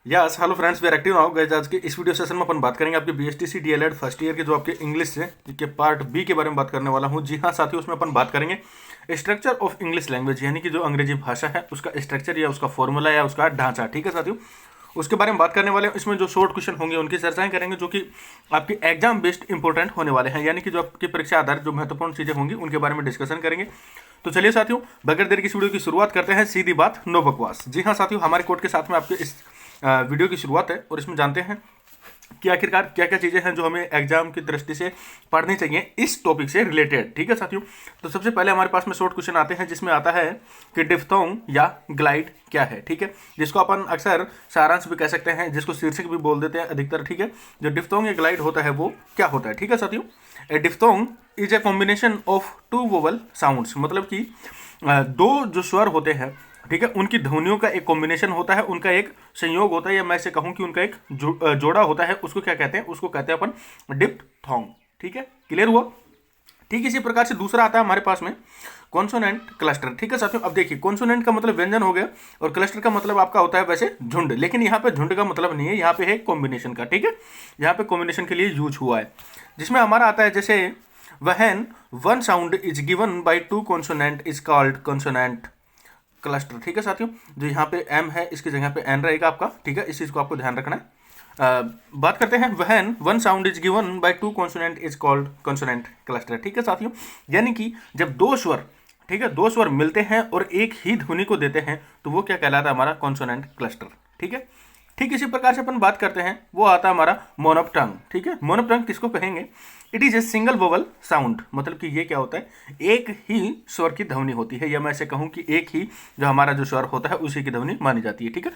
Yes hello friends, we are active now guys. आज के इस वीडियो सेशन में अपन बात करेंगे आपके बीएसटीसी डीएलएड फर्स्ट ईयर के जो आपके इंग्लिश है के पार्ट बी के बारे में बात करने वाला हूं। जी हाँ साथियों, उसमें अपन बात करेंगे स्ट्रक्चर ऑफ इंग्लिश लैंग्वेज, यानी कि जो अंग्रेजी भाषा है उसका स्ट्रक्चर या उसका फॉर्मूला या उसका ढांचा। ठीक है साथियों, उसके बारे में बात करने वाले हैं। इसमें जो शॉर्ट क्वेश्चन होंगे उनकी चर्चाएं करेंगे जो कि आपकी एग्जाम बेस्ड इंपॉर्टेंट होने वाले हैं, यानी कि जो आपकी परीक्षा आधारित जो महत्वपूर्ण चीजें होंगी उनके बारे में डिस्कशन करेंगे। तो चलिए साथियों, बगैर देर की इस वीडियो की शुरुआत करते हैं। सीधी बात, नो बकवास। जी हाँ साथियों, हमारे कोड के साथ में आपके इस वीडियो की शुरुआत है और इसमें जानते हैं कि आखिरकार क्या क्या चीज़ें हैं जो हमें एग्जाम की दृष्टि से पढ़नी चाहिए इस टॉपिक से रिलेटेड। ठीक है साथियों, तो सबसे पहले हमारे पास में शॉर्ट क्वेश्चन आते हैं जिसमें आता है कि डिफ्थोंग या ग्लाइड क्या है। ठीक है, जिसको अपन अक्सर सारांश भी कह सकते हैं, जिसको शीर्षक भी बोल देते हैं अधिकतर। ठीक है, जो डिफ्थोंग या ग्लाइड होता है वो क्या होता है। ठीक है साथियों, a diphthong is a combination of two vowel sounds, मतलब कि दो जो स्वर होते हैं, ठीक है, उनकी ध्वनियों का एक कॉम्बिनेशन होता है, उनका एक संयोग होता है, या मैं इसे कहूं कि उनका एक जोड़ा होता है। उसको क्या कहते हैं? उसको कहते हैं अपन डिप्थोंग। ठीक है, क्लियर हुआ। ठीक इसी प्रकार से दूसरा आता है हमारे पास में कॉन्सोनेंट क्लस्टर। ठीक है साथियों, अब देखिए कॉन्सोनेंट का मतलब व्यंजन हो गया और क्लस्टर का मतलब आपका होता है वैसे झुंड, लेकिन यहाँ पे झुंड का मतलब नहीं है, यहाँ पे है कॉम्बिनेशन का। ठीक है, यहाँ पे कॉम्बिनेशन के लिए यूज हुआ है, जिसमें हमारा आता है जैसे when one sound is given by two consonant is called consonant cluster. ठीक है साथियों, जो यहाँ पे एम है इसकी जगह पे एन रहेगा आपका। ठीक है, इस चीज को आपको ध्यान रखना है। बात करते हैं when one sound is given by two consonant is called consonant cluster. ठीक है साथियों, यानी कि जब दो स्वर, ठीक है, दो स्वर मिलते हैं और एक ही ध्वनि को देते हैं तो वो क्या कहलाता है? हमारा कॉन्सोनेंट क्लस्टर। ठीक है, ठीक इसी प्रकार से अपन बात करते हैं, वो आता है हमारा मोनोप्टंग। ठीक है, मोनोप्टंग किसको कहेंगे? It is a single vowel sound, मतलब कि ये क्या होता है? एक ही स्वर की ध्वनि होती है, या मैं ऐसे कहूं कि एक ही जो हमारा जो स्वर होता है उसी की ध्वनि मानी जाती है। ठीक है,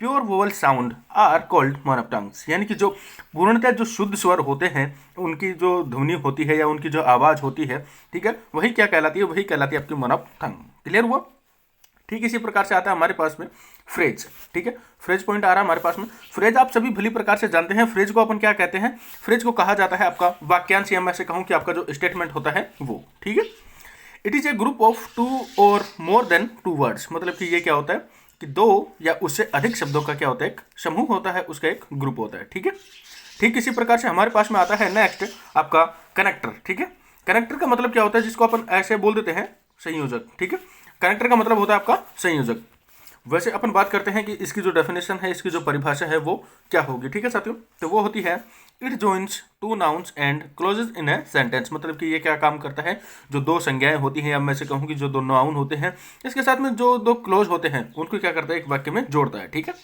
pure vowel sound are called monophthongs, यानी कि जो पूर्णतः जो शुद्ध स्वर होते हैं उनकी जो ध्वनि होती है या उनकी जो आवाज होती है, ठीक है, वही क्या कहलाती है? वही कहलाती है आपकी मोनोप्टंग। क्लियर हुआ। ठीक इसी प्रकार से आता है हमारे पास में फ्रेज। ठीक है, फ्रेज पॉइंट आ रहा है हमारे पास में। फ्रेज आप सभी भली प्रकार से जानते हैं। फ्रेज को अपन क्या कहते हैं? फ्रेज को कहा जाता है आपका वाक्यांश, या मैं से कहूं कि आपका जो स्टेटमेंट होता है वो। ठीक है, it is a group of two और मोर देन टू वर्ड्स, मतलब कि ये क्या होता है कि दो या उससे अधिक शब्दों का क्या होता है? एक समूह होता है, उसका एक ग्रुप होता है। ठीक है, ठीक इसी प्रकार से हमारे पास में आता है नेक्स्ट आपका कनेक्टर। ठीक है, कनेक्टर का मतलब क्या होता है? जिसको अपन ऐसे बोल देते हैं संयोजक। ठीक है, कनेक्टर का मतलब होता है आपका संयोजक। वैसे अपन बात करते हैं कि इसकी जो डेफिनेशन है, इसकी जो परिभाषा है वो क्या होगी। ठीक है साथियों, तो वो होती है it joins two nouns and closes in a sentence, मतलब कि ये क्या काम करता है? जो दो संज्ञाएं होती हैं, या मैं से कहूँ कि जो दो नाउन होते हैं, इसके साथ में जो दो क्लोज होते हैं उनको क्या करता है? एक वाक्य में जोड़ता है। ठीक है,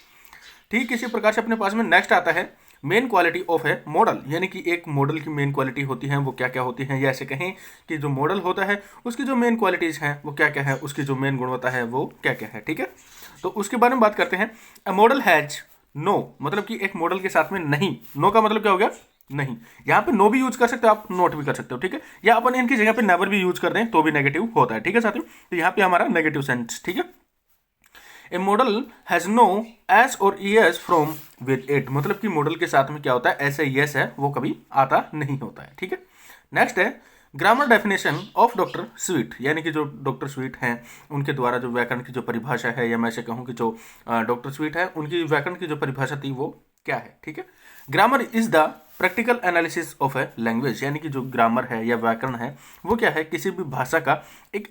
ठीक इसी प्रकार से अपने पास में नेक्स्ट आता है main quality of a model, यानी कि एक मॉडल की मेन क्वालिटी होती है वो क्या क्या होती है, या ऐसे कहें कि जो मॉडल होता है उसकी जो मेन क्वालिटीज हैं वो क्या क्या है, उसकी जो मेन गुणवत्ता है वो क्या क्या है। ठीक है, तो उसके बारे में बात करते हैं। अ मॉडल हैज नो, मतलब कि एक मॉडल के साथ में नहीं। नो का मतलब क्या हो गया? नहीं। यहाँ पे नो भी यूज कर सकते हो आप, नोट भी कर सकते हो। ठीक है, या अपन इनकी जगह पे नेवर भी यूज कर दें तो भी नेगेटिव होता है। ठीक है साथियों, तो यहाँ पे हमारा नेगेटिव सेंस। ठीक है, ए मॉडल हैज नो एस और E S from with it, मतलब कि मॉडल के साथ में क्या होता है? ऐसे यस है वो कभी आता नहीं होता है। ठीक है, नेक्स्ट है grammar definition of doctor sweet, यानी कि जो डॉक्टर स्वीट हैं उनके द्वारा जो व्याकरण की जो परिभाषा है, या मैं से कहूँ कि जो डॉक्टर स्वीट है उनकी व्याकरण की जो परिभाषा थी वो क्या है। ठीक है, grammar is the practical analysis of a language, यानी कि जो ग्रामर है या व्याकरण है वो क्या है? किसी भी भाषा का एक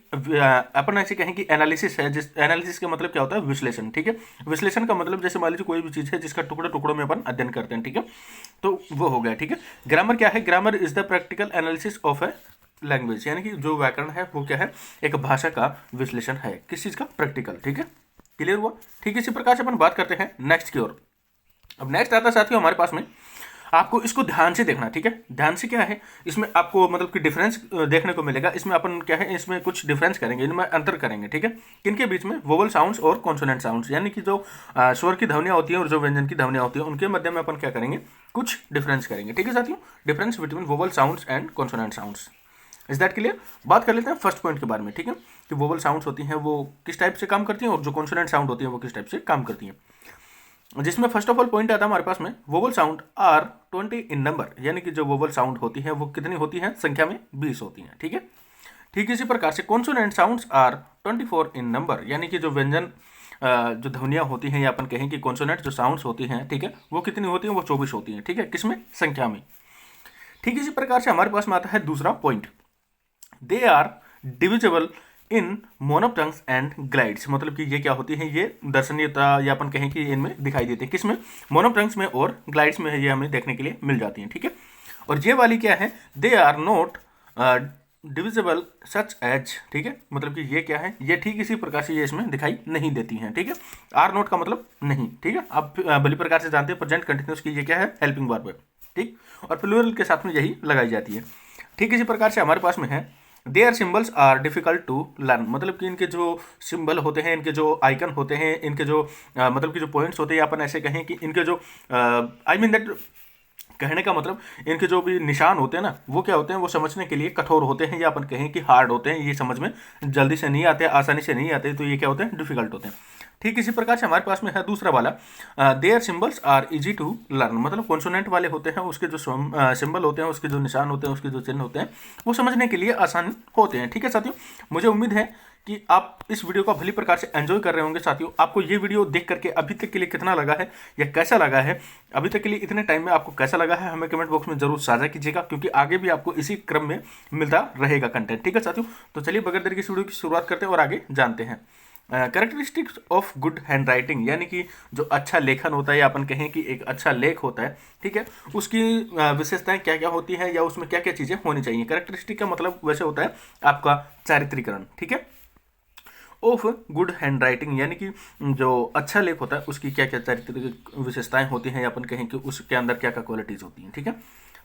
अपन ऐसे कहें कि एनालिसिस है, जिस एनालिसिस का मतलब क्या होता है? विश्लेषण। ठीक है, विश्लेषण का मतलब जैसे मान लीजिए कोई भी चीज़ है जिसका टुकड़े टुकड़ों में अपन अध्ययन करते हैं। ठीक है, तो वो हो गया। ठीक है, ग्रामर क्या है? Grammar is the practical analysis of a language, यानी कि जो व्याकरण है वो क्या है? एक भाषा का विश्लेषण है। किस चीज़ का? प्रैक्टिकल। ठीक है, क्लियर हुआ। ठीक इसी प्रकार से अपन बात करते हैं नेक्स्ट की ओर। अब नेक्स्ट आता है साथियों हमारे पास में, आपको इसको ध्यान से देखना। ठीक है, ध्यान से क्या है इसमें आपको मतलब कि डिफरेंस देखने को मिलेगा। इसमें अपन क्या है, इसमें कुछ डिफरेंस करेंगे, इनमें अंतर करेंगे। ठीक है, किनके बीच में? वोवल साउंड्स और कॉन्सोनेंट साउंड्स, यानी कि जो स्वर की ध्वनियाँ होती हैं और जो व्यंजन की ध्वनियाँ होती हैं उनके मध्य में अपन क्या करेंगे? कुछ डिफरेंस करेंगे। ठीक है साथियों, difference between vowel sounds and consonant sounds. Is that clear? बात कर लेते हैं फर्स्ट पॉइंट के बारे में। ठीक है, कि वोवल साउंड्स होती हैं वो किस टाइप से काम करती हैं और जो कॉन्सोनेंट साउंड होती है वो किस टाइप से काम करती हैं। जिसमें फर्स्ट ऑफ ऑल पॉइंट आता है हमारे पास में vowel sound are 20 in number, यानी कि जो वोवल साउंड होती है वो कितनी होती है? संख्या में 20 होती हैं। ठीक है, ठीक इसी प्रकार से consonant sounds are 24 in number, यानी कि जो व्यंजन जो ध्वनियाँ होती हैं या अपन कहें कि कॉन्सोनेंट जो साउंड्स होती हैं, ठीक है, वो कितनी होती हैं, वो 24 होती हैं, ठीक है, किसमें, संख्या में। ठीक इसी प्रकार से हमारे पास में आता है दूसरा point, they are divisible in monophthongs and glides, मतलब कि ये क्या होती है, ये दर्शनीयता या अपन कहें कि इनमें दिखाई देते हैं, किसमें, मोनोप्टंग्स में और ग्लाइड्स में ये हमें देखने के लिए मिल जाती हैं, ठीक है। और ये वाली क्या है, they are not divisible such as, ठीक है, मतलब कि ये क्या है, ये ठीक इसी प्रकार से ये इसमें दिखाई नहीं देती हैं, ठीक है। आर नोट का मतलब नहीं, ठीक है, आप भली प्रकार से जानते हैं प्रेजेंट कंटिन्यूस की ये क्या है, हेल्पिंग वर्ब है, ठीक, और प्लूरल के साथ में यही लगाई जाती है। ठीक इसी प्रकार से हमारे पास में है, their symbols are difficult to learn, मतलब कि इनके जो सिंबल होते हैं, इनके जो आइकन होते हैं, इनके जो मतलब कि जो पॉइंट्स होते हैं, अपन ऐसे कहें कि इनके जो आई मीन दैट, कहने का मतलब इनके जो भी निशान होते हैं ना, वो क्या होते हैं, वो समझने के लिए कठोर होते हैं, या अपन कहें कि हार्ड होते हैं, ये समझ में जल्दी से नहीं आते, आसानी से नहीं आते, तो ये क्या होते हैं, डिफिकल्ट होते हैं। ठीक इसी प्रकार से हमारे पास में है दूसरा वाला, their symbols are easy to learn, मतलब कॉन्सोनेंट वाले होते हैं, उसके जो सिंबल होते हैं, उसके जो निशान होते हैं, उसके जो चिन्ह होते हैं, वो समझने के लिए आसान होते हैं। ठीक है साथियों, मुझे उम्मीद है कि आप इस वीडियो को भली प्रकार से एंजॉय कर रहे होंगे। साथियों, आपको ये वीडियो देख करके अभी तक के लिए कितना लगा है या कैसा लगा है, अभी तक के लिए इतने टाइम में आपको कैसा लगा है, हमें कमेंट बॉक्स में जरूर साझा कीजिएगा, क्योंकि आगे भी आपको इसी क्रम में मिलता रहेगा कंटेंट। ठीक है साथियों, तो चलिए बगैर देर की इस वीडियो की शुरुआत करते हैं और आगे जानते हैं। Characteristics of good hand writing, यानी कि जो अच्छा लेखन होता है, या अपन कहें कि एक अच्छा लेख होता है, ठीक है, उसकी विशेषताएं क्या क्या होती है, या उसमें क्या क्या चीज़ें होनी चाहिए। कैरेक्टरिस्टिक का मतलब वैसे होता है आपका चारित्रीकरण, ठीक है, ऑफ गुड हैंड राइटिंग, यानी कि जो अच्छा लेख होता है उसकी क्या क्या चारित्रिक विशेषताएं होती हैं, या अपन कहें कि उसके अंदर क्या क्या क्वालिटीज़ होती हैं। ठीक है,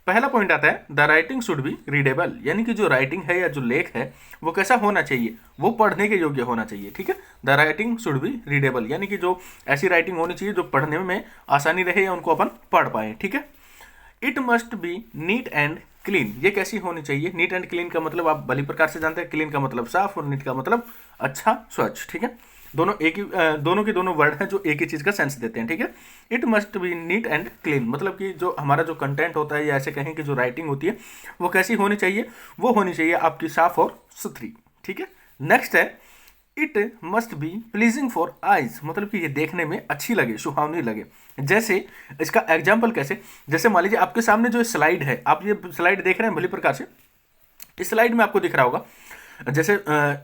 पहला पॉइंट आता है, the writing should be readable, यानी कि जो राइटिंग है या जो लेख है वो कैसा होना चाहिए, वो पढ़ने के योग्य होना चाहिए। ठीक है, the writing should be readable, यानी कि जो ऐसी राइटिंग होनी चाहिए जो पढ़ने में आसानी रहे या उनको अपन पढ़ पाएँ। ठीक है, it must be neat and clean, ये कैसी होनी चाहिए, नीट एंड क्लीन का मतलब आप भली प्रकार से जानते हैं, क्लीन का मतलब साफ और नीट का मतलब अच्छा, स्वच्छ। ठीक है, दोनों एक ही दोनों के दोनों वर्ड हैं जो एक ही चीज़ का सेंस देते हैं। ठीक है, it must be neat and clean, मतलब कि जो हमारा जो कंटेंट होता है, या ऐसे कहें कि जो राइटिंग होती है वो कैसी होनी चाहिए, वो होनी चाहिए आपकी साफ और सुथरी। ठीक है, नेक्स्ट है, it must be pleasing for eyes, मतलब कि ये देखने में अच्छी लगे, सुहावनी लगे। जैसे इसका एग्जाम्पल कैसे, जैसे मान लीजिए आपके सामने जो स्लाइड है, आप ये स्लाइड देख रहे हैं भली प्रकार से, इस स्लाइड में आपको दिख रहा होगा, जैसे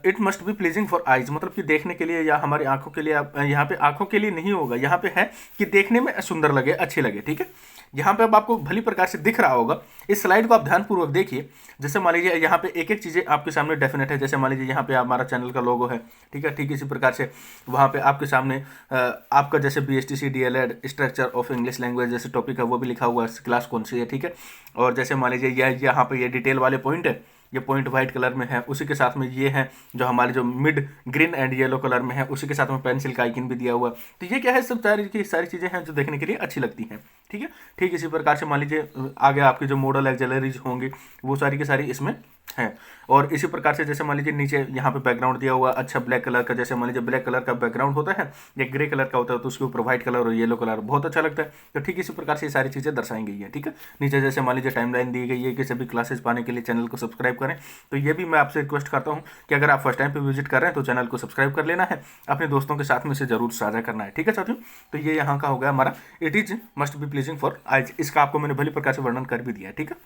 it must be pleasing for eyes, मतलब कि देखने के लिए या हमारी आंखों के लिए, यहाँ पे आंखों के लिए नहीं होगा, यहाँ पे है कि देखने में सुंदर लगे, अच्छी लगे। ठीक है, यहाँ पे अब आपको भली प्रकार से दिख रहा होगा, इस स्लाइड को आप ध्यानपूर्वक देखिए। जैसे मान लीजिए यहाँ पे एक एक चीज़ें आपके सामने डेफिनेट है, जैसे मान लीजिए यहाँ पे हमारा चैनल का लोगो है, ठीक है, ठीक इसी प्रकार से वहाँ पे आपके सामने आपका जैसे BSTC DLED structure of English language जैसे टॉपिक है वो भी लिखा हुआ है, क्लास कौन सी है। ठीक है, और जैसे मान लीजिए यह यहाँ पे ये डिटेल वाले पॉइंट है, ये पॉइंट वाइट कलर में है, उसी के साथ में ये है जो हमारे जो mid green and yellow colour में है, उसी के साथ में पेंसिल का आइकन भी दिया हुआ है। तो ये क्या है, सब सारी चीज़ें हैं जो देखने के लिए अच्छी लगती हैं। ठीक है, ठीक इसी प्रकार से मान लीजिए आगे आपकी जो मॉडल एक्सेलरीज होंगी वो सारी की सारी इसमें हैं। और इसी प्रकार से जैसे मान लीजिए नीचे यहाँ पे बैकग्राउंड दिया हुआ अच्छा ब्लैक कलर का, जैसे मान लीजिए ब्लैक कलर का बैकग्राउंड होता है, एक ग्रे कलर का होता है, तो उसके ऊपर व्हाइट कलर और येलो कलर बहुत अच्छा लगता है। तो ठीक इसी प्रकार से ये सारी चीज़ें दर्शाई गई है। ठीक है, नीचे जैसे मान लीजिए टाइमलाइन दी गई है कि सभी क्लासेस पाने के लिए चैनल को सब्सक्राइब करें। तो ये भी मैं आपसे रिक्वेस्ट करता हूँ कि अगर आप फर्स्ट टाइम पे विजिट कर रहे हैं तो चैनल को सब्सक्राइब कर लेना है, अपने दोस्तों के साथ में से जरूर साझा करना है। ठीक है साथियों, तो ये यहाँ का हो गया हमारा, it is must be pleasing for eyes, इसका आपको मैंने भली प्रकार से वर्णन कर भी दिया है। ठीक है,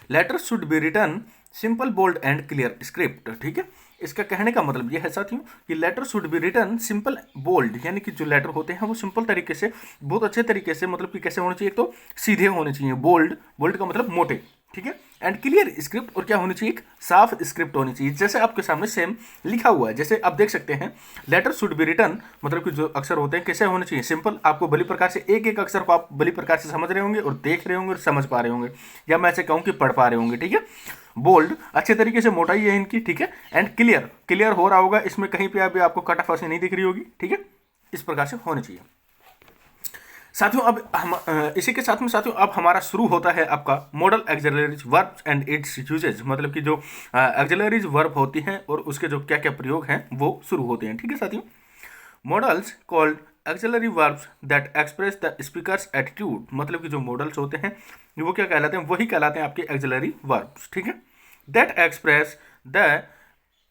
letters should be written simple bold and clear script. ठीक है, इसका कहने का मतलब यह है साथियों कि letter should be written simple bold, यानी कि जो लेटर होते हैं वो सिंपल तरीके से, बहुत अच्छे तरीके से, मतलब कि कैसे होने चाहिए, तो सीधे होने चाहिए, बोल्ड, बोल्ड का मतलब मोटे। ठीक है, एंड क्लियर स्क्रिप्ट, और क्या होनी चाहिए, एक साफ स्क्रिप्ट होनी चाहिए, जैसे आपके सामने सेम लिखा हुआ है। जैसे आप देख सकते हैं, लेटर शुड बी रिटन, मतलब कि जो अक्षर होते हैं कैसे होने चाहिए, सिंपल, आपको भली प्रकार से एक एक अक्षर को आप भली प्रकार से समझ रहे होंगे और देख रहे होंगे और समझ पा रहे होंगे, या मैं ऐसे कहूँ कि पढ़ पा रहे होंगे। ठीक है, बोल्ड, अच्छे तरीके से मोटाई है इनकी। ठीक है, एंड क्लियर, क्लियर हो रहा होगा, इसमें कहीं पे अभी आपको कट ऑफ नहीं दिख रही होगी। ठीक है, इस प्रकार से होनी चाहिए साथियों। अब हम इसी के साथ में साथियों अब हमारा शुरू होता है आपका modal auxiliaries verbs and its usages, मतलब कि जो एक्सिलरीज वर्ब होती हैं और उसके जो क्या क्या प्रयोग हैं वो शुरू होते हैं। ठीक है साथियों, models called axillary verbs that express the speakers attitude, मतलब कि जो मॉडल्स होते हैं वो क्या कहलाते हैं, वही कहलाते हैं आपके एक्सिलरी वर्ब्स। ठीक है, that express the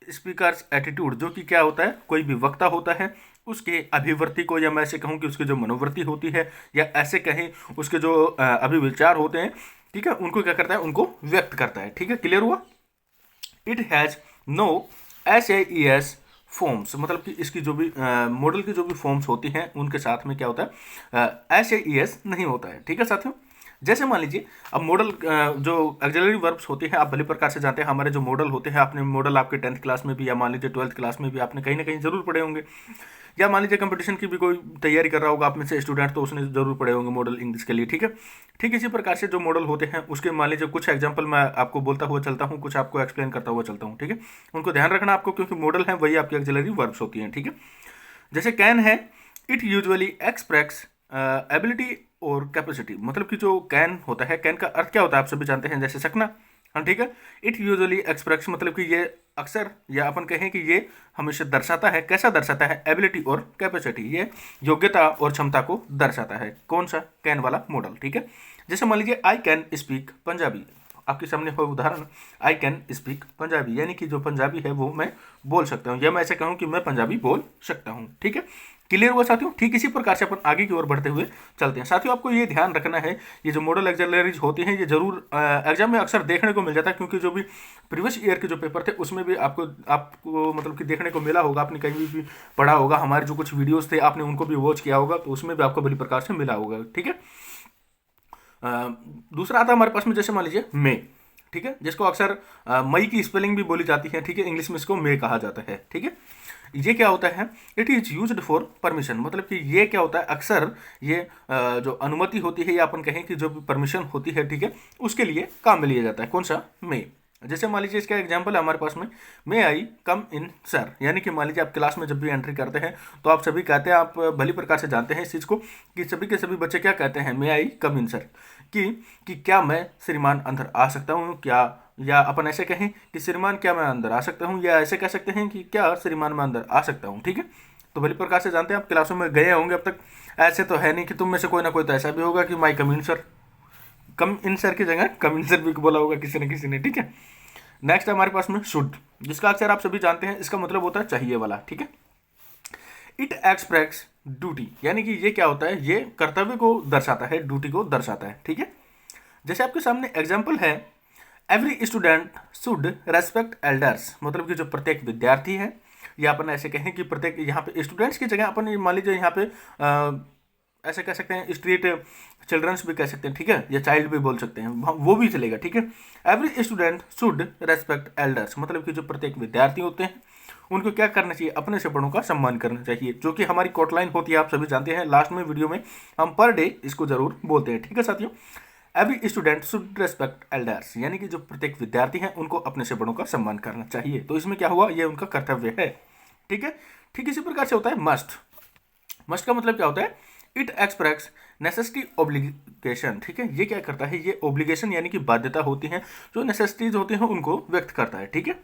speakers attitude, जो कि क्या होता है, कोई भी वक्ता होता है उसके अभिवृत्ति को, या मैं ऐसे कहूँ कि उसकी जो मनोवृत्ति होती है, या ऐसे कहें उसके जो अभिविचार होते हैं, ठीक है, उनको क्या करता है, उनको व्यक्त करता है। ठीक है, क्लियर हुआ। It has no SAES forms, मतलब कि इसकी जो भी मॉडल की जो भी फॉर्म्स होती हैं उनके साथ में क्या होता है, SAES नहीं होता है। ठीक है साथियों, जैसे मान लीजिए अब मॉडल जो ऑक्सिलरी वर्ब्स होती हैं आप भली प्रकार से जानते हैं। हमारे जो मॉडल होते हैं, आपने मॉडल आपके 10th क्लास में भी, या मान लीजिए 12th क्लास में भी आपने कहीं ना कहीं जरूर पढ़े होंगे, या मान लीजिए कंपटीशन की भी कोई तैयारी कर रहा होगा आप में से स्टूडेंट, तो उसने जरूर पढ़े होंगे मॉडल इंग्लिश के लिए। ठीक है, ठीक इसी प्रकार से जो मॉडल होते हैं उसके मान लीजिए कुछ एग्जांपल मैं आपको बोलता हुआ चलता हूँ, कुछ आपको एक्सप्लेन करता हुआ चलता हूँ। ठीक है, उनको ध्यान रखना आपको, क्योंकि मॉडल है वही आपकी ऑक्सिलरी वर्ब्स होती हैं। ठीक है, जैसे कैन है, इट यूजुअली एक्सप्रेस एबिलिटी और कैपेसिटी, मतलब कि जो कैन होता है, कैन का अर्थ क्या होता है आप सभी जानते हैं, जैसे सकना। हाँ ठीक है, इट यूजुअली एक्सप्रेस मतलब कि ये अक्सर, या अपन कहें कि ये हमेशा दर्शाता है, कैसा दर्शाता है, एबिलिटी और कैपेसिटी, ये योग्यता और क्षमता को दर्शाता है। कौन सा, कैन वाला मॉडल। ठीक है, जैसे मान लीजिए आई कैन स्पीक पंजाबी, आपके सामने हो उदाहरण, आई कैन स्पीक पंजाबी, यानी कि जो पंजाबी है वो मैं बोल सकता हूँ, या मैं ऐसे कहूँ कि मैं पंजाबी बोल सकता हूँ। ठीक है, क्लियर हुआ साथियों। ठीक इसी प्रकार से अपन आगे की ओर बढ़ते हुए चलते हैं। साथियों आपको ये ध्यान रखना है, ये जो मॉडल ऑक्सिलरीज होती हैं ये जरूर एग्जाम में अक्सर देखने को मिल जाता है, क्योंकि जो भी प्रीवियस ईयर के जो पेपर थे उसमें भी आपको मतलब कि देखने को मिला होगा, आपने कहीं भी पढ़ा होगा, हमारे जो कुछ वीडियोस थे आपने उनको भी वॉच किया होगा, तो उसमें भी आपको बड़ी प्रकार से मिला होगा। ठीक है, दूसरा आता है हमारे पास में, जैसे मान लीजिए मे, ठीक है, जिसको अक्सर मई की स्पेलिंग भी बोली जाती है। ठीक है, इंग्लिश में इसको मे कहा जाता है। ठीक है, ये क्या होता है, it is used for permission, मतलब कि ये क्या होता है, अक्सर ये जो अनुमति होती है, या अपन कहें कि जो भी परमिशन होती है, ठीक है, उसके लिए काम में लिया जाता है। कौन सा, मे। जैसे मान लीजिए इसका एग्जांपल है हमारे पास में, मे आई कम इन सर, यानी कि मान लीजिए आप क्लास में जब भी एंट्री करते हैं तो आप सभी कहते हैं, आप भली प्रकार से जानते हैं इस चीज़ को, कि सभी के सभी बच्चे क्या कहते हैं, मे आई कम इन सर, कि क्या मैं श्रीमान अंदर आ सकता हूँ, क्या, या अपन ऐसे कहें कि श्रीमान क्या मैं अंदर आ सकता हूँ, या ऐसे कह सकते हैं कि क्या श्रीमान मैं अंदर आ सकता हूँ। ठीक है, तो भली प्रकार से जानते हैं, आप क्लासों में गए होंगे अब तक, ऐसे तो है नहीं कि तुम में से कोई ना कोई तो ऐसा भी होगा कि माई कम इन सर, कम इन सर की जगह कम इन सर भी बोला होगा किसी न किसी ने। ठीक है, नेक्स्ट हमारे पास में शुड, जिसका अक्सर आप सभी जानते हैं, इसका मतलब होता है चाहिए वाला। ठीक है, इट एक्सप्रेस ड्यूटी, यानी कि ये क्या होता है, ये कर्तव्य को दर्शाता है, ड्यूटी को दर्शाता है। ठीक है, जैसे आपके सामने एग्जाम्पल है, every student should respect elders, मतलब कि जो प्रत्येक विद्यार्थी है, या अपन ऐसे कहें कि प्रत्येक, यहाँ पे स्टूडेंट्स की जगह अपन मान लीजिए यहाँ पे ऐसे कह सकते हैं, स्ट्रीट चिल्ड्रंस भी कह सकते हैं। ठीक है, या चाइल्ड भी बोल सकते हैं, वो भी चलेगा। ठीक है, every student should respect elders, मतलब कि जो प्रत्येक विद्यार्थी होते हैं उनको क्या करना चाहिए, अपने से बड़ों का सम्मान करना चाहिए, जो कि हमारी कोटलाइन होती है, आप सभी जानते हैं, लास्ट में वीडियो में हम पर डे इसको जरूर बोलते हैं। ठीक है साथियों, every student should respect elders, यानी कि जो प्रत्येक विद्यार्थी हैं उनको अपने से बड़ों का सम्मान करना चाहिए। तो इसमें क्या हुआ, ये उनका कर्तव्य है। ठीक है, ठीक इसी प्रकार से होता है मस्ट। मस्ट का मतलब क्या होता है, इट एक्सप्रेस नेसेसिटी ऑब्लिगेशन। ठीक है, ये क्या करता है, ये ऑब्लिगेशन यानी कि बाध्यता होती है, जो नेसेसिटीज होती हैं उनको व्यक्त करता है। ठीक है,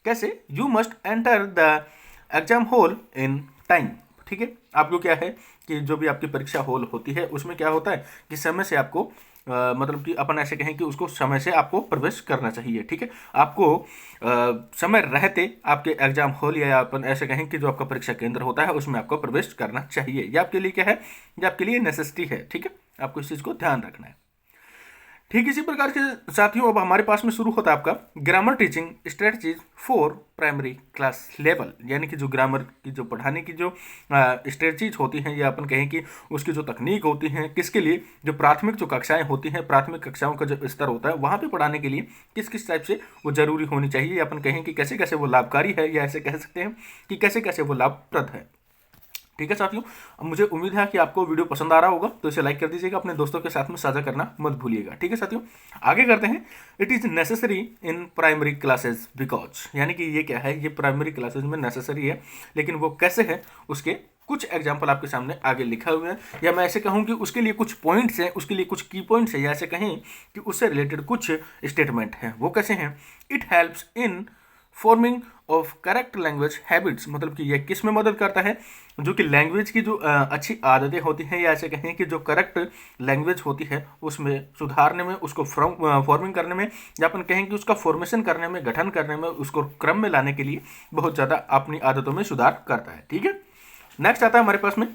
कैसे, you must enter the exam hall in time. ठीक है, आपको क्या है कि जो भी आपकी परीक्षा हॉल होती है उसमें क्या होता है कि समय से आपको मतलब कि अपन ऐसे कहें कि उसको समय से आपको प्रवेश करना चाहिए। ठीक है, आपको समय रहते आपके एग्जाम हॉल, या अपन ऐसे कहें कि जो आपका परीक्षा केंद्र होता है उसमें आपको प्रवेश करना चाहिए। ये आपके लिए क्या है, ये आपके लिए नेसेसिटी है। ठीक है, आपको इस चीज़ को ध्यान रखना है। ठीक इसी प्रकार के साथियों अब हमारे पास में शुरू होता है आपका grammar teaching strategies for primary class level, यानी कि जो ग्रामर की जो पढ़ाने की जो स्ट्रेटजीज होती हैं, या अपन कहें कि उसकी जो तकनीक होती हैं, किसके लिए, जो प्राथमिक जो कक्षाएं होती हैं, प्राथमिक कक्षाओं का जो स्तर होता है वहाँ पे पढ़ाने के लिए किस किस टाइप से वो जरूरी होनी चाहिए, या अपन कहें कि कैसे कैसे वो लाभकारी है, या ऐसे कह सकते हैं कि कैसे कैसे वो लाभप्रद है। ठीक है साथियों, अब मुझे उम्मीद है कि आपको वीडियो पसंद आ रहा होगा, तो इसे लाइक कर दीजिएगा, अपने दोस्तों के साथ में साझा करना मत भूलिएगा। ठीक है साथियों, आगे करते हैं। It is necessary in primary classes because, यानी कि ये क्या है, ये प्राइमरी क्लासेस में नेसेसरी है, लेकिन वो कैसे है उसके कुछ एग्जाम्पल आपके सामने आगे लिखा हुआ है, या मैं ऐसे कहूँ कि उसके लिए कुछ पॉइंट्स हैं, उसके लिए कुछ की पॉइंट्स है, या ऐसे कहें कि उससे रिलेटेड कुछ स्टेटमेंट हैं। वो कैसे हैं, it helps in forming of correct language habits, मतलब कि ये किस में मदद करता है, जो कि लैंग्वेज की जो अच्छी आदतें होती हैं, या ऐसे कहें कि जो करेक्ट लैंग्वेज होती है उसमें सुधारने में, उसको फॉर्मिंग करने में, या अपन कहें कि उसका फॉर्मेशन करने में, गठन करने में, उसको क्रम में लाने के लिए बहुत ज़्यादा अपनी आदतों में सुधार करता है। ठीक है, नेक्स्ट आता है हमारे पास में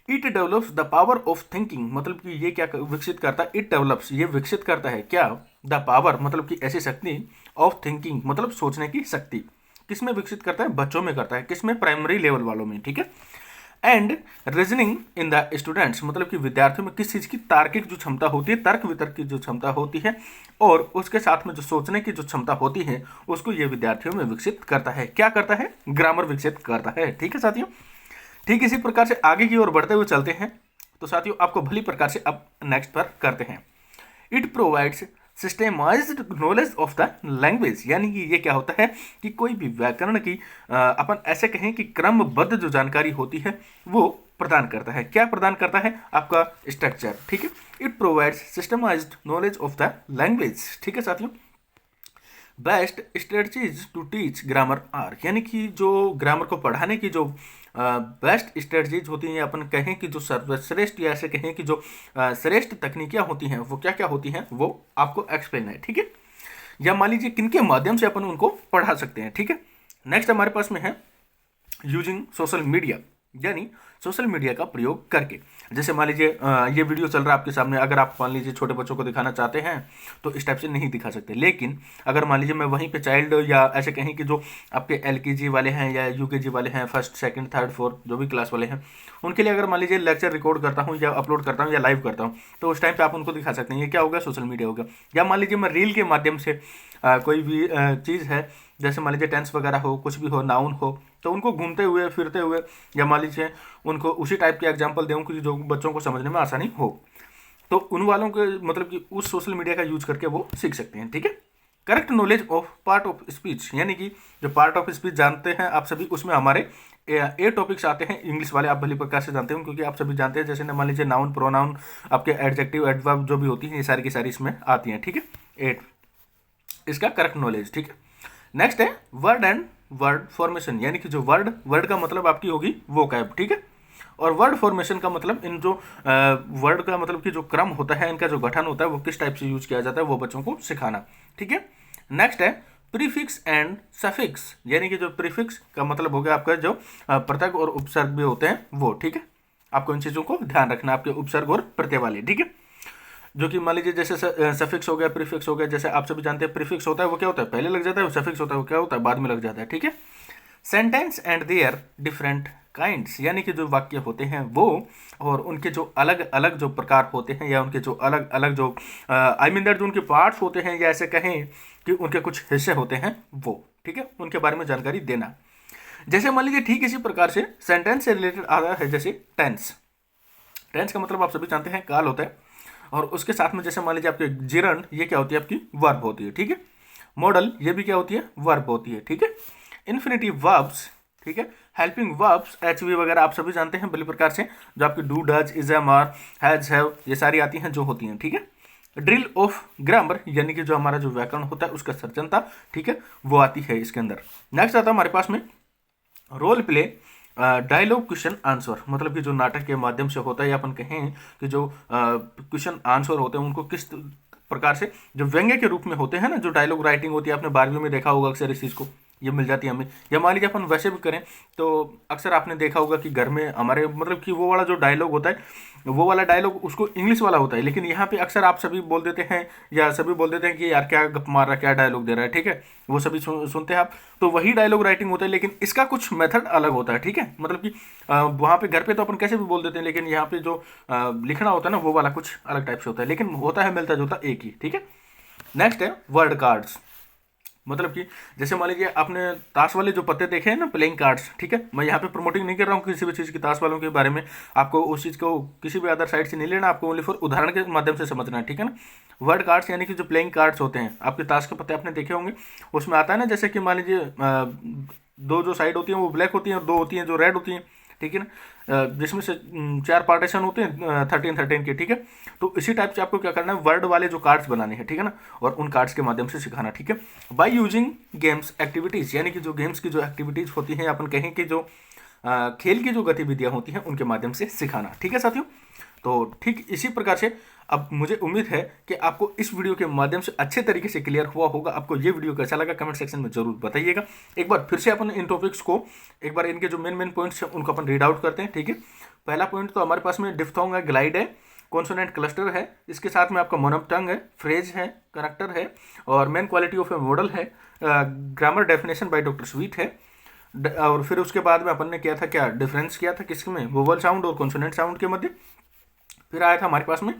it develops the power of thinking, मतलब कि ये क्या विकसित करता है, इट डेवलप्स ये विकसित करता है क्या, द पावर मतलब कि ऐसी शक्ति, ऑफ थिंकिंग मतलब सोचने की शक्ति, किसमें विकसित करता है, बच्चों में करता है, किसमें, प्राइमरी लेवल वालों में, ठीक है। And reasoning in the students मतलब कि विद्यार्थियों में किस चीज़ की तार्किक जो क्षमता होती है, तर्क वितर्क की जो क्षमता होती है, और उसके साथ में जो सोचने की जो क्षमता होती है उसको ये विद्यार्थियों में विकसित करता है। क्या करता है, ग्रामर विकसित करता है, ठीक है साथियों। ठीक इसी प्रकार से आगे की ओर बढ़ते हुए चलते हैं। तो साथियों आपको भली प्रकार से अब नेक्स्ट पर करते हैं। It provides systematized knowledge of the language, यानी कि ये क्या होता है कि कोई भी व्याकरण की अपन ऐसे कहें कि क्रमबद्ध जो जानकारी होती है वो प्रदान करता है। क्या प्रदान करता है, आपका स्ट्रक्चर, ठीक है। It provides systematised knowledge of the language, ठीक है साथियों। Best strategies to teach grammar are, यानी कि जो ग्रामर को पढ़ाने की जो बेस्ट स्ट्रेटजीज होती हैं, अपन कहें कि जो सर्वश्रेष्ठ या ऐसे कहें कि जो श्रेष्ठ तकनीकियाँ होती हैं वो क्या क्या होती हैं वो आपको एक्सप्लेन है, ठीक है। या मान लीजिए किनके माध्यम से अपन उनको पढ़ा सकते हैं, ठीक है। नेक्स्ट हमारे पास में है यूजिंग सोशल मीडिया, यानी सोशल मीडिया का प्रयोग करके। जैसे मान लीजिए ये वीडियो चल रहा है आपके सामने, अगर आप मान लीजिए छोटे बच्चों को दिखाना चाहते हैं तो इस टाइप से नहीं दिखा सकते, लेकिन अगर मान लीजिए मैं वहीं पे चाइल्ड या ऐसे कहें कि जो आपके LKG वाले हैं या UKG वाले हैं, फर्स्ट सेकंड थर्ड फोर्थ जो भी क्लास वाले हैं, उनके लिए अगर मान लीजिए लेक्चर रिकॉर्ड करता हूँ या अपलोड करता हूँ या लाइव करता हूँ, तो उस टाइम पे आप उनको दिखा सकते हैं। ये क्या होगा, सोशल मीडिया होगा। या मान लीजिए मैं रील के माध्यम से कोई भी चीज़ है, जैसे मान लीजिए टेंस वगैरह हो, कुछ भी हो, नाउन हो, तो उनको घूमते हुए फिरते हुए या मान लीजिए उनको उसी टाइप के एग्जाम्पल दूँ कि जो बच्चों को समझने में आसानी हो, तो उन वालों के मतलब कि उस सोशल मीडिया का यूज करके वो सीख सकते हैं, ठीक है। Correct knowledge of part of speech, यानी कि जो पार्ट ऑफ स्पीच जानते हैं आप सभी, उसमें हमारे ए टॉपिक्स आते हैं इंग्लिश वाले, आप भली प्रकार से जानते हैं क्योंकि आप सभी जानते हैं। जैसे मान लीजिए नाउन, प्रोनाउन, आपके एडजेक्टिव, एडवर्ब जो भी होती हैं, ये सारी की सारी इसमें आती हैं, ठीक है। 8 इसका करेक्ट नॉलेज, ठीक है। नेक्स्ट है वर्ड एंड वर्ड फॉर्मेशन, यानी कि जो वर्ड का मतलब आपकी होगी वोकैब, ठीक है। और वर्ड फॉर्मेशन का मतलब इन जो वर्ड का मतलब कि जो क्रम होता है, इनका जो गठन होता है वो किस टाइप से यूज किया जाता है वो बच्चों को सिखाना, ठीक है। नेक्स्ट है प्रीफिक्स एंड सफिक्स, यानी कि जो प्रीफिक्स का मतलब हो गया आपका जो प्रत्यय और उपसर्ग भी होते हैं वो, ठीक है। आपको इन चीज़ों को ध्यान रखना, आपके उपसर्ग और प्रत्यय वाले, ठीक है। जो कि मान लीजिए जैसे सफिक्स हो गया, प्रीफिक्स हो गया, जैसे आप सभी जानते हैं प्रीफिक्स होता है वो क्या होता है, पहले लग जाता है, सफिक्स होता है वो क्या होता है, बाद में लग जाता है, ठीक है। Sentence and their different kinds, यानी कि जो वाक्य होते हैं वो और उनके जो अलग अलग जो प्रकार होते हैं या उनके जो अलग अलग जो आई मीन दैट जो उनके पार्ट्स होते हैं या ऐसे कहें कि उनके कुछ हिस्से होते हैं वो, ठीक है, उनके बारे में जानकारी देना। जैसे मान लीजिए ठीक इसी प्रकार से सेंटेंस से रिलेटेड आ रहा है, जैसे टेंस। टेंस का मतलब आप सभी जानते हैं काल होता है, और उसके साथ में जैसे मान लीजिए आपके जिरन, ये क्या होती है, आपकी वर्ब होती है, ठीक है। मॉडल, ये भी क्या होती है, वर्ब होती है, ठीक है। इन्फिनिटिव वर्ब्स, ठीक है। हेल्पिंग वर्ब्स, HV वगैरह आप सभी जानते हैं बड़ी प्रकार से, जो आपकी do, does, is, am, are, has, have, ये सारी आती हैं जो होती हैं, ठीक है। ड्रिल ऑफ ग्रामर, यानी कि जो हमारा जो व्याकरण होता है उसका सर्जनता, ठीक है, वो आती है इसके अंदर। नेक्स्ट आता है हमारे पास में role play, dialogue question answer, मतलब कि जो नाटक के माध्यम से होता है, या अपन कहें कि जो क्वेश्चन आंसर होते हैं उनको किस प्रकार से जो व्यंग्य के रूप में होते हैं ना, जो डायलॉग राइटिंग होती है, आपने 12वीं में देखा होगा अक्सर इस चीज़ को, ये मिल जाती है हमें। या मान लीजिए अपन वैसे भी करें तो अक्सर आपने देखा होगा कि घर में हमारे मतलब कि वो वाला जो डायलॉग होता है, वो वाला डायलॉग उसको इंग्लिश वाला होता है, लेकिन यहाँ पे अक्सर आप सभी बोल देते हैं या सभी बोल देते हैं कि यार क्या गप मार रहा है, क्या डायलॉग दे रहा है, ठीक है, वो सभी सुनते हैं आप, तो वही डायलॉग राइटिंग होता है, लेकिन इसका कुछ मेथड अलग होता है, ठीक है। मतलब कि वहाँ पे घर पे तो अपन कैसे भी बोल देते हैं, लेकिन यहाँ पे जो लिखना होता है ना वो वाला कुछ अलग टाइप से होता है, लेकिन होता है मिलता जुलता एक ही, ठीक है। नेक्स्ट है वर्ड कार्ड्स, मतलब कि जैसे मान लीजिए आपने ताश वाले जो पत्ते देखे हैं ना, प्लेइंग कार्ड्स, ठीक है। मैं यहाँ पे प्रमोटिंग नहीं कर रहा हूँ किसी भी चीज़ की, ताश वालों के बारे में, आपको उस चीज़ को किसी भी अदर साइड से नहीं लेना, आपको ओनली फॉर उदाहरण के माध्यम से समझना है, ठीक है ना। वर्ड कार्ड्स यानी कि जो प्लेइंग कार्ड्स होते हैं, आपके ताश के पत्ते आपने देखे होंगे, उसमें आता है ना, जैसे कि मान लीजिए दो जो साइड होती हैं वो ब्लैक होती हैं और दो होती हैं जो रेड होती हैं, ठीक है ना, जिसमें से 4 पार्टीशन होते हैं 13 के, ठीक है। तो इसी टाइप से आपको क्या करना है, वर्ड वाले जो कार्ड्स बनाने हैं, ठीक है ना, और उन कार्ड्स के माध्यम से सिखाना, ठीक है। बाय यूजिंग गेम्स एक्टिविटीज़, यानी कि जो गेम्स की जो एक्टिविटीज़ होती हैं, अपन कहें कि जो खेल की जो गतिविधियाँ होती हैं उनके माध्यम से सिखाना, ठीक है साथियों। तो ठीक इसी प्रकार से अब मुझे उम्मीद है कि आपको इस वीडियो के माध्यम से अच्छे तरीके से क्लियर हुआ होगा। आपको ये वीडियो कैसा लगा कमेंट सेक्शन में जरूर बताइएगा। एक बार फिर से अपन इन टॉपिक्स को एक बार इनके जो मेन पॉइंट्स हैं उनको अपन रीड आउट करते हैं, ठीक है। पहला पॉइंट तो हमारे पास में डिफ्थोंग है, ग्लाइड है, कॉन्सोनेंट क्लस्टर है, इसके साथ में आपका मोनोप्टंग है, फ्रेज है, करेक्टर है, और main quality of a model है, grammar definition by doctor Sweet है। और फिर उसके बाद में अपन ने किया था क्या, डिफरेंस किया था किसके में, वोवल साउंड और कॉन्सोनेंट साउंड के मध्य। फिर आया था हमारे पास में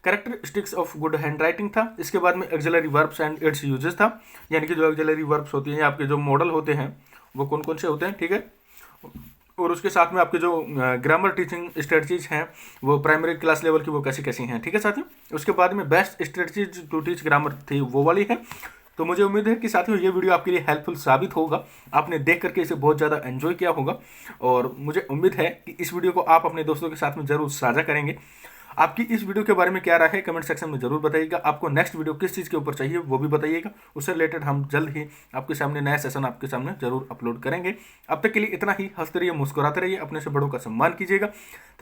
characteristics of good hand writing था। इसके बाद में axillary verbs and it's uses था, यानी कि जो एक्सिलरी वर्ब्स होती हैं आपके जो मॉडल होते हैं वो कौन कौन से होते हैं, ठीक है। और उसके साथ में आपके जो ग्रामर टीचिंग स्ट्रेटजीज हैं वो प्राइमरी क्लास लेवल की वो कैसी कैसी हैं, ठीक है साथियों। उसके बाद में best strategies to teach grammar थी वो वाली है। तो मुझे उम्मीद है कि साथियों ये वीडियो आपके लिए हेल्पफुल साबित होगा, आपने देख करके इसे बहुत ज़्यादा एंजॉय किया होगा। और मुझे उम्मीद है कि इस वीडियो को आप अपने दोस्तों के साथ में ज़रूर साझा करेंगे। आपकी इस वीडियो के बारे में क्या राय है कमेंट सेक्शन में जरूर बताइएगा। आपको नेक्स्ट वीडियो किस चीज़ के ऊपर चाहिए वो भी बताइएगा, उससे रिलेटेड हम जल्द ही आपके सामने नया सेशन आपके सामने जरूर अपलोड करेंगे। अब तक के लिए इतना ही। हंसते रहिए, मुस्कुराते रहिए, अपने से बड़ों का सम्मान कीजिएगा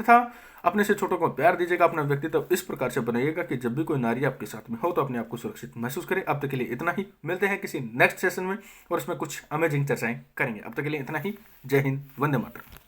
तथा अपने से छोटों को प्यार दीजिएगा। अपना व्यक्तित्व इस प्रकार से बनाइएगा कि जब भी कोई नारी आपके साथ में हो तो अपने आप को सुरक्षित महसूस करे। अब तक के लिए इतना ही। मिलते हैं किसी नेक्स्ट सेशन में और इसमें कुछ अमेजिंग चर्चाएं करेंगे। अब तक के लिए इतना ही। जय हिंद, वंदे मातरम।